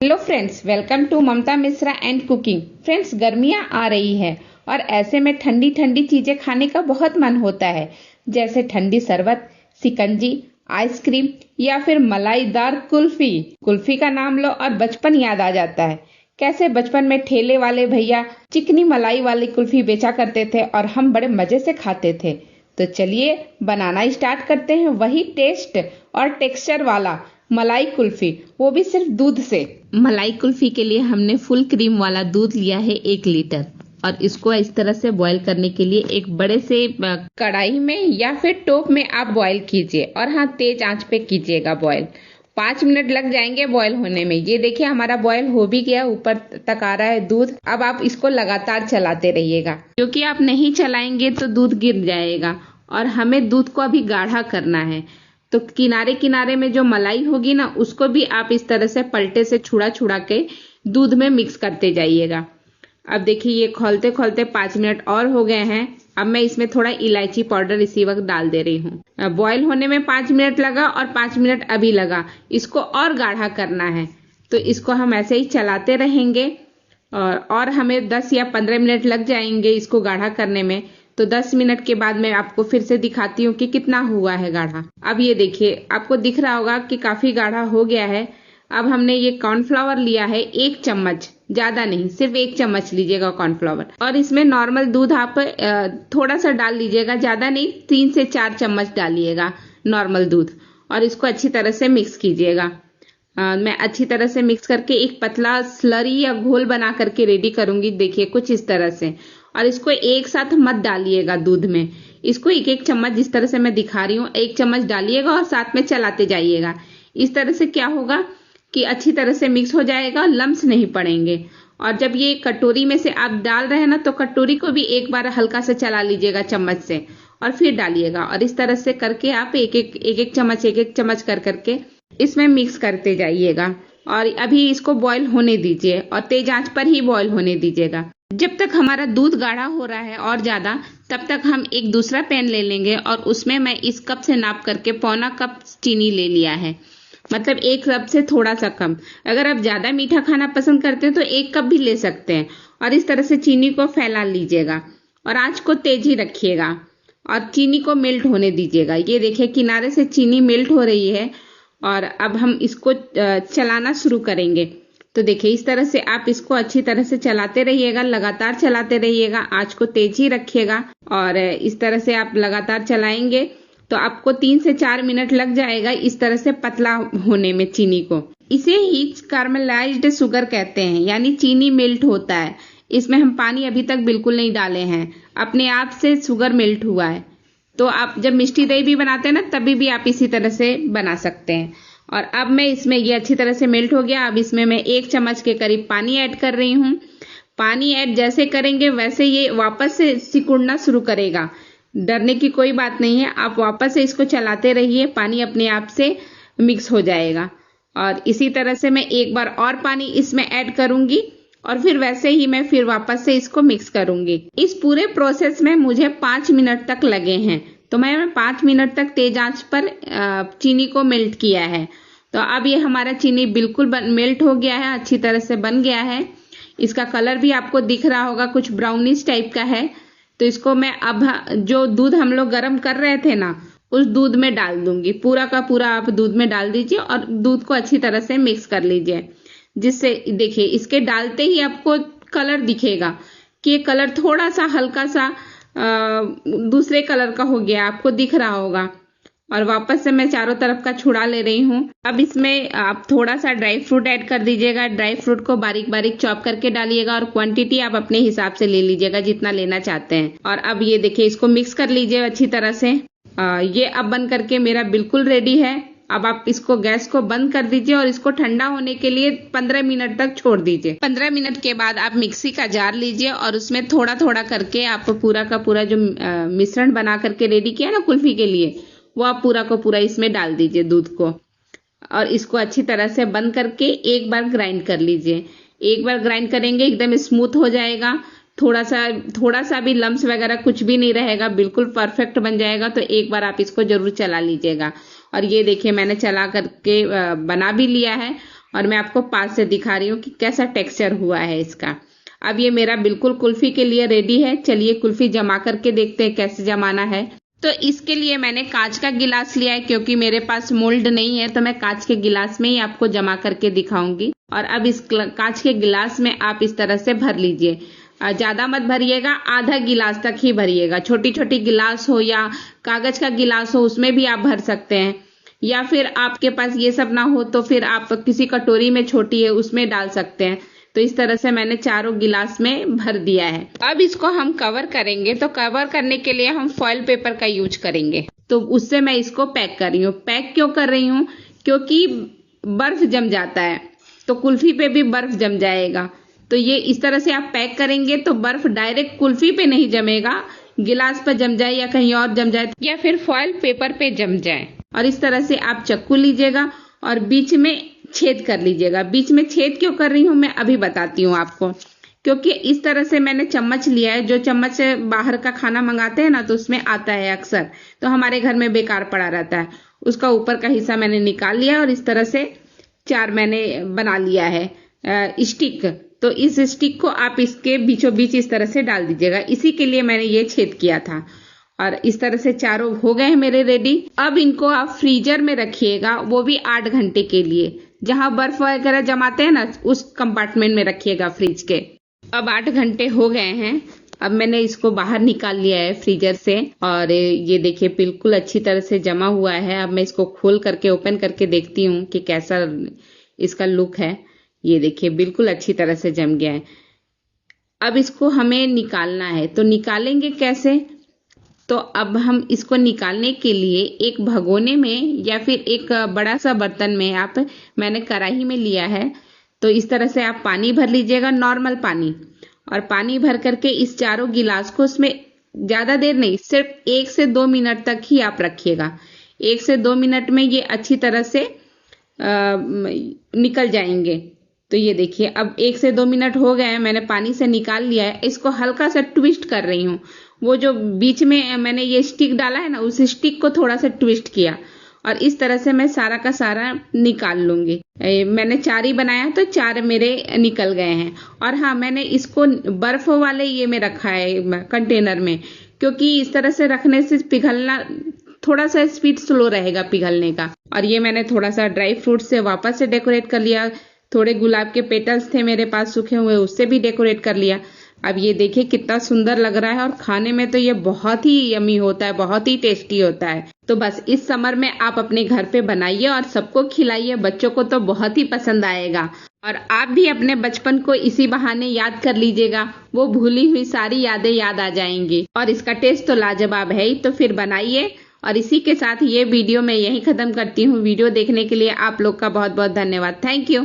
Hello friends, welcome to Mamta Mishra and cooking. Friends, गर्मियां आ रही है और ऐसे में ठंडी ठंडी चीजें खाने का बहुत मन होता है, जैसे ठंडी शरबत, शिकंजी, आइसक्रीम या फिर मलाईदार कुल्फी। कुल्फी का नाम लो और बचपन याद आ जाता है। कैसे बचपन में ठेले वाले भैया चिकनी मलाई वाली कुल्फी बेचा करते थे और हम बड़े मजे से खाते थे। तो चलिए बनाना स्टार्ट करते हैं वही टेस्ट और टेक्सचर वाला मलाई कुल्फी, वो भी सिर्फ दूध से। मलाई कुल्फी के लिए हमने फुल क्रीम वाला दूध लिया है 1 लीटर और इसको इस तरह से बॉईल करने के लिए एक बड़े से कढ़ाई में या फिर टोप में आप बॉईल कीजिए और हाँ, तेज आंच पे कीजिएगा बॉईल। 5 मिनट लग जाएंगे बॉईल होने में। ये देखिए हमारा बॉईल हो भी गया, ऊपर तक आ रहा है दूध। अब आप इसको लगातार चलाते रहिएगा, क्योंकि आप नहीं चलाएंगे तो दूध गिर जाएगा और हमें दूध को अभी गाढ़ा करना है। तो किनारे किनारे में जो मलाई होगी ना, उसको भी आप इस तरह से पलटे से छुड़ा छुड़ा के दूध में मिक्स करते जाइएगा। अब देखिए ये खोलते खोलते 5 मिनट और हो गए हैं। अब मैं इसमें थोड़ा इलायची पाउडर इसी वक्त डाल दे रही हूँ। बॉईल होने में 5 मिनट लगा और 5 मिनट अभी लगा। इसको और गाढ़ा करना है, तो इसको हम ऐसे ही चलाते रहेंगे और हमें 10 या 15 मिनट लग जाएंगे इसको गाढ़ा करने में। तो 10 मिनट के बाद मैं आपको फिर से दिखाती हूँ कि कितना हुआ है गाढ़ा। अब ये देखिए, आपको दिख रहा होगा कि काफी गाढ़ा हो गया है। अब हमने ये कॉर्नफ्लावर लिया है 1 चम्मच, ज्यादा नहीं, सिर्फ 1 चम्मच लीजिएगा कॉर्नफ्लावर। और इसमें नॉर्मल दूध आप थोड़ा सा डाल लीजिएगा, ज्यादा नहीं, 3 से 4 चम्मच डालिएगा नॉर्मल दूध। और इसको अच्छी तरह से मिक्स कीजिएगा। मैं अच्छी तरह से मिक्स करके एक पतला स्लरी या घोल बना करके रेडी करूंगी। देखिए कुछ इस तरह से। और इसको एक साथ मत डालिएगा दूध में, इसको एक एक चम्मच, जिस तरह से मैं दिखा रही हूँ, 1 चम्मच डालिएगा और साथ में चलाते जाइएगा। इस तरह से क्या होगा कि अच्छी तरह से मिक्स हो जाएगा, लम्स नहीं पड़ेंगे। और जब ये कटोरी में से आप डाल रहे हैं ना, तो कटोरी को भी एक बार हल्का से चला लीजिएगा चम्मच से और फिर डालिएगा। और इस तरह से करके आप एक एक चम्मच कर करके इसमें मिक्स करते जाइएगा। और अभी इसको बॉईल होने दीजिए और तेज आंच पर ही बॉईल होने दीजिएगा। जब तक हमारा दूध गाढ़ा हो रहा है और ज्यादा, तब तक हम एक दूसरा पैन ले लेंगे और उसमें मैं इस कप से नाप करके 1/4 कप चीनी ले लिया है, मतलब 1 कप से थोड़ा सा कम। अगर आप ज्यादा मीठा खाना पसंद करते हैं तो 1 कप भी ले सकते हैं। और इस तरह से चीनी को फैला लीजिएगा और आंच को तेज ही रखिएगा और चीनी को मेल्ट होने दीजिएगा। ये देखिए किनारे से चीनी मेल्ट हो रही है और अब हम इसको चलाना शुरू करेंगे। तो देखिए इस तरह से आप इसको अच्छी तरह से चलाते रहिएगा, लगातार चलाते रहिएगा, आंच को तेज ही रखिएगा। और इस तरह से आप लगातार चलाएंगे तो आपको 3 से 4 मिनट लग जाएगा इस तरह से पतला होने में चीनी को। इसे ही कार्मेलाइज्ड शुगर कहते हैं, यानी चीनी मेल्ट होता है। इसमें हम पानी अभी तक बिल्कुल नहीं डाले हैं, अपने आप से शुगर मेल्ट हुआ है। तो आप जब मिष्टी दही भी बनाते हैं ना, तभी भी आप इसी तरह से बना सकते हैं। और अब मैं इसमें, ये अच्छी तरह से मेल्ट हो गया। अब इसमें मैं 1 चम्मच के करीब पानी ऐड कर रही हूँ। पानी ऐड जैसे करेंगे वैसे ये वापस से सिकुड़ना शुरू करेगा, डरने की कोई बात नहीं है। आप वापस से इसको चलाते रहिए, पानी अपने आप से मिक्स हो जाएगा। और इसी तरह से मैं एक बार और पानी इसमें ऐड करूंगी और फिर वैसे ही मैं फिर वापस से इसको मिक्स करूंगी। इस पूरे प्रोसेस में मुझे 5 मिनट तक लगे हैं। तो मैं 5 मिनट तक तेज आंच पर चीनी को मेल्ट किया है। तो अब ये हमारा चीनी बिल्कुल मेल्ट हो गया है, अच्छी तरह से बन गया है। इसका कलर भी आपको दिख रहा होगा, कुछ ब्राउनिश टाइप का है। तो इसको मैं अब जो दूध हम लोग गर्म कर रहे थे ना, उस दूध में डाल दूंगी। पूरा का पूरा आप दूध में डाल दीजिए और दूध को अच्छी तरह से मिक्स कर लीजिए, जिससे देखिए इसके डालते ही आपको कलर दिखेगा कि ये कलर थोड़ा सा हल्का सा दूसरे कलर का हो गया, आपको दिख रहा होगा। और वापस से मैं चारों तरफ का छुड़ा ले रही हूँ। अब इसमें आप थोड़ा सा ड्राई फ्रूट ऐड कर दीजिएगा। ड्राई फ्रूट को बारीक बारीक चॉप करके डालिएगा और क्वांटिटी आप अपने हिसाब से ले लीजिएगा, जितना लेना चाहते हैं। और अब ये देखिए इसको मिक्स कर लीजिए अच्छी तरह से। ये अब बन करके मेरा बिल्कुल रेडी है। अब आप इसको गैस को बंद कर दीजिए और इसको ठंडा होने के लिए 15 मिनट तक छोड़ दीजिए। 15 मिनट के बाद आप मिक्सी का जार लीजिए और उसमें थोड़ा थोड़ा करके आप पूरा का पूरा जो मिश्रण बना करके रेडी किया ना कुल्फी के लिए, वो आप पूरा को पूरा इसमें डाल दीजिए दूध को। और इसको अच्छी तरह से बंद करके एक बार ग्राइंड कर लीजिए। एक बार ग्राइंड करेंगे एकदम स्मूथ हो जाएगा, थोड़ा सा भी लम्स वगैरह कुछ भी नहीं रहेगा, बिल्कुल परफेक्ट बन जाएगा। तो एक बार आप इसको जरूर चला लीजिएगा। और ये देखिए मैंने चला करके बना भी लिया है और मैं आपको पास से दिखा रही हूँ कि कैसा टेक्सचर हुआ है इसका। अब ये मेरा बिल्कुल कुल्फी के लिए रेडी है। चलिए कुल्फी जमा करके देखते हैं कैसे जमाना है। तो इसके लिए मैंने कांच का गिलास लिया है, क्योंकि मेरे पास मोल्ड नहीं है तो मैं कांच के गिलास में ही आपको जमा करके दिखाऊंगी। और अब इस कांच के गिलास में आप इस तरह से भर लीजिए। ज्यादा मत भरिएगा, आधा गिलास तक ही भरिएगा। छोटी छोटी गिलास हो या कागज का गिलास हो उसमें भी आप भर सकते हैं, या फिर आपके पास ये सब ना हो तो फिर आप किसी कटोरी में छोटी है उसमें डाल सकते हैं। तो इस तरह से मैंने चारों गिलास में भर दिया है। अब इसको हम कवर करेंगे, तो कवर करने के लिए हम फॉइल पेपर का यूज करेंगे। तो उससे मैं इसको पैक कर रही हूँ। पैक क्यों कर रही हूँ? क्योंकि बर्फ जम जाता है तो कुल्फी पे भी बर्फ जम जाएगा। तो ये इस तरह से आप पैक करेंगे तो बर्फ डायरेक्ट कुल्फी पे नहीं जमेगा, गिलास पर जम जाए या कहीं और जम जाए या फिर फॉइल पेपर पे जम जाए। और इस तरह से आप चाकू लीजिएगा और बीच में छेद कर लीजिएगा। बीच में छेद क्यों कर रही हूँ मैं अभी बताती हूँ आपको। क्योंकि इस तरह से मैंने चम्मच लिया है। जो चम्मच से बाहर का खाना मंगाते हैं ना तो उसमें आता है अक्सर, तो हमारे घर में बेकार पड़ा रहता है। उसका ऊपर का हिस्सा मैंने निकाल लिया और इस तरह से चार मैंने बना लिया है स्टिक। तो इस स्टिक को आप इसके बीचों बीच इस तरह से डाल दीजिएगा। इसी के लिए मैंने ये छेद किया था। और इस तरह से चारों हो गए हैं मेरे रेडी। अब इनको आप फ्रीजर में रखिएगा, वो भी 8 घंटे के लिए। जहां बर्फ वगैरह जमाते हैं ना उस कंपार्टमेंट में रखिएगा फ्रिज के। अब 8 घंटे हो गए हैं। अब मैंने इसको बाहर निकाल लिया है फ्रीजर से और ये देखिए बिल्कुल अच्छी तरह से जमा हुआ है। अब मैं इसको खोल करके ओपन करके देखती हूँ कि कैसा इसका लुक है। ये देखिए बिल्कुल अच्छी तरह से जम गया है। अब इसको हमें निकालना है, तो निकालेंगे कैसे? तो अब हम इसको निकालने के लिए एक भगोने में या फिर एक बड़ा सा बर्तन में मैंने कढ़ाई में लिया है। तो इस तरह से आप पानी भर लीजिएगा, नॉर्मल पानी। और पानी भर करके इस चारों गिलास को उसमें ज्यादा देर नहीं, सिर्फ 1 से 2 मिनट तक ही आप रखिएगा। 1 से 2 मिनट में ये अच्छी तरह से निकल जाएंगे। तो ये देखिए अब 1 से 2 मिनट हो गए हैं, मैंने पानी से निकाल लिया है। इसको हल्का सा ट्विस्ट कर रही हूँ। वो जो बीच में मैंने ये स्टिक डाला है ना, उस स्टिक को थोड़ा सा ट्विस्ट किया और इस तरह से मैं सारा का सारा निकाल लूंगी। मैंने 4 ही बनाया तो 4 मेरे निकल गए हैं। और हाँ, मैंने इसको बर्फ वाले ये में रखा है कंटेनर में, क्योंकि इस तरह से रखने से पिघलना थोड़ा सा स्पीड स्लो रहेगा पिघलने का। और ये मैंने थोड़ा सा ड्राई फ्रूट से वापस से डेकोरेट कर लिया। थोड़े गुलाब के पेटल्स थे मेरे पास सूखे हुए, उससे भी डेकोरेट कर लिया। अब ये देखिए कितना सुंदर लग रहा है और खाने में तो ये बहुत ही यमी होता है, बहुत ही टेस्टी होता है। तो बस इस समर में आप अपने घर पे बनाइए और सबको खिलाइए। बच्चों को तो बहुत ही पसंद आएगा और आप भी अपने बचपन को इसी बहाने याद कर लीजिएगा। वो भूली हुई सारी यादें याद आ जाएंगी और इसका टेस्ट तो लाजवाब है ही। तो फिर बनाइए। और इसी के साथ ये वीडियो मैं यहीं खत्म करती हूँ। वीडियो देखने के लिए आप लोग का बहुत बहुत धन्यवाद। Thank you.